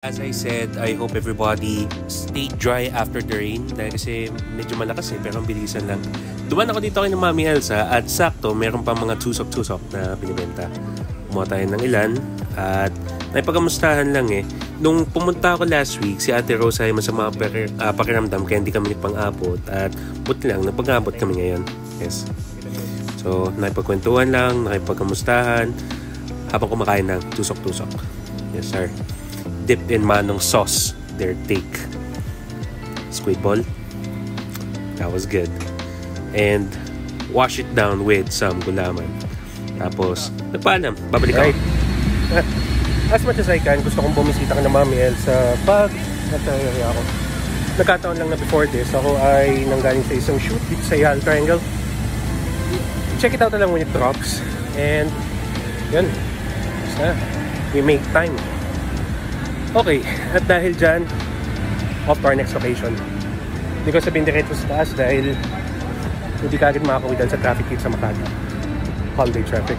As I said, I hope everybody stayed dry after the rain dahil kasi medyo malakas pero ang bilisan lang. Duman ako dito kay ng Mami Elsa at sakto meron pa mga tusok-tusok na binibenta. Kumuha tayo ng ilan at naipagamustahan lang Nung pumunta ako last week, si Ate Rose ay masama pakiramdam kaya hindi kami pang-abot at buti lang, napag-abot kami ngayon. Yes. So, naipagkwentuhan lang, nakipagkamustahan habang kumakain ng tusok-tusok. Yes, sir. Dipped in manong sauce, their take. Squid ball. That was good. And wash it down with some gulaman. Tapos, nagpaalam. Babalik ako. As much as I can, gusto kong bumisita ka ng Mami Elsa pag natayari ako. Nagkataon lang na before this, ako ay nanggaling sa isang shoot dito sa Yal Triangle. Check it out na lang when it drops. And, yun. Basta, we make time. Okay, at dahil dyan, off to our next location. Hindi ko sabihin diretso sa taas dahil hindi ka agad makakawidan sa traffic dito sa Makati. Holiday traffic.